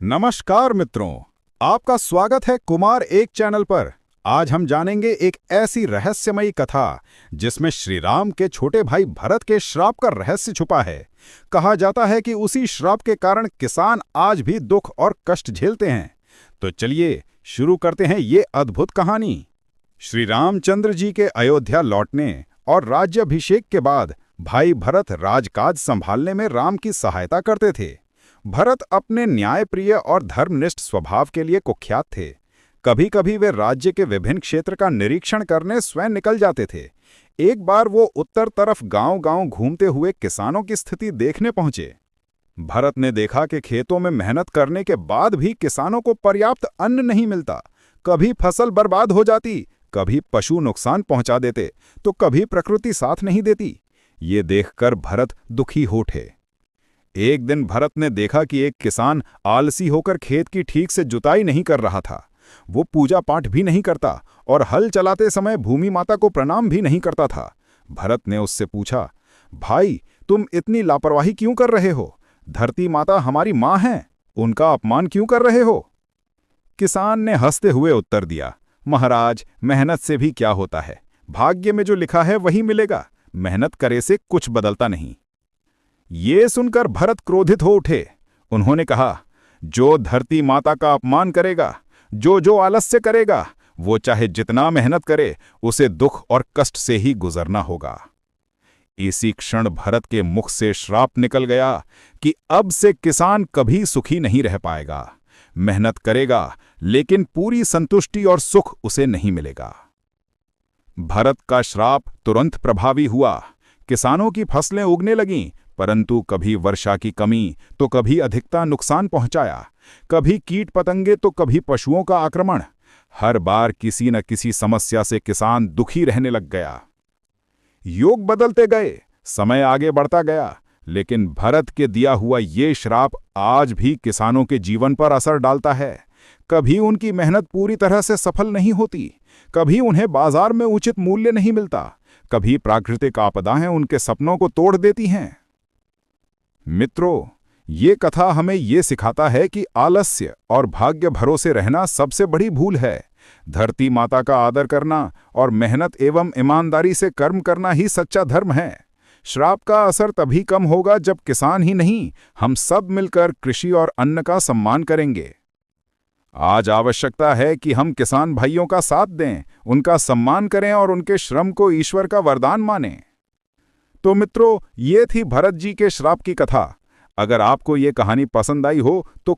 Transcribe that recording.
नमस्कार मित्रों, आपका स्वागत है कुमार एक चैनल पर। आज हम जानेंगे एक ऐसी रहस्यमयी कथा जिसमें श्री राम के छोटे भाई भरत के श्राप का रहस्य छुपा है। कहा जाता है कि उसी श्राप के कारण किसान आज भी दुख और कष्ट झेलते हैं। तो चलिए शुरू करते हैं ये अद्भुत कहानी। श्री रामचंद्र जी के अयोध्या लौटने और राज्याभिषेक के बाद भाई भरत राजकाज संभालने में राम की सहायता करते थे। भरत अपने न्यायप्रिय और धर्मनिष्ठ स्वभाव के लिए कुख्यात थे। कभी कभी वे राज्य के विभिन्न क्षेत्र का निरीक्षण करने स्वयं निकल जाते थे। एक बार वो उत्तर तरफ गांव-गांव घूमते हुए किसानों की स्थिति देखने पहुंचे। भरत ने देखा कि खेतों में मेहनत करने के बाद भी किसानों को पर्याप्त अन्न नहीं मिलता। कभी फसल बर्बाद हो जाती, कभी पशु नुकसान पहुंचा देते, तो कभी प्रकृति साथ नहीं देती। ये देखकर भरत दुखी हो उठे। एक दिन भरत ने देखा कि एक किसान आलसी होकर खेत की ठीक से जुताई नहीं कर रहा था। वो पूजा पाठ भी नहीं करता और हल चलाते समय भूमि माता को प्रणाम भी नहीं करता था। भरत ने उससे पूछा, भाई तुम इतनी लापरवाही क्यों कर रहे हो? धरती माता हमारी माँ है, उनका अपमान क्यों कर रहे हो? किसान ने हंसते हुए उत्तर दिया, महाराज मेहनत से भी क्या होता है, भाग्य में जो लिखा है वही मिलेगा, मेहनत करे से कुछ बदलता नहीं। ये सुनकर भरत क्रोधित हो उठे। उन्होंने कहा, जो धरती माता का अपमान करेगा, जो आलस्य करेगा, वो चाहे जितना मेहनत करे उसे दुख और कष्ट से ही गुजरना होगा। इसी क्षण भरत के मुख से श्राप निकल गया कि अब से किसान कभी सुखी नहीं रह पाएगा। मेहनत करेगा लेकिन पूरी संतुष्टि और सुख उसे नहीं मिलेगा। भरत का श्राप तुरंत प्रभावी हुआ। किसानों की फसलें उगने लगीं, परंतु कभी वर्षा की कमी तो कभी अधिकता नुकसान पहुंचाया, कभी कीट पतंगे तो कभी पशुओं का आक्रमण। हर बार किसी न किसी समस्या से किसान दुखी रहने लग गया। योग बदलते गए, समय आगे बढ़ता गया, लेकिन भरत के दिया हुआ ये श्राप आज भी किसानों के जीवन पर असर डालता है। कभी उनकी मेहनत पूरी तरह से सफल नहीं होती, कभी उन्हें बाजार में उचित मूल्य नहीं मिलता, कभी प्राकृतिक आपदाएं उनके सपनों को तोड़ देती हैं। मित्रों, ये कथा हमें ये सिखाता है कि आलस्य और भाग्य भरोसे रहना सबसे बड़ी भूल है। धरती माता का आदर करना और मेहनत एवं ईमानदारी से कर्म करना ही सच्चा धर्म है। श्राप का असर तभी कम होगा जब किसान ही नहीं, हम सब मिलकर कृषि और अन्न का सम्मान करेंगे। आज आवश्यकता है कि हम किसान भाइयों का साथ दें, उनका सम्मान करें और उनके श्रम को ईश्वर का वरदान मानें। तो मित्रों, ये थी भरत जी के श्राप की कथा। अगर आपको ये कहानी पसंद आई हो तो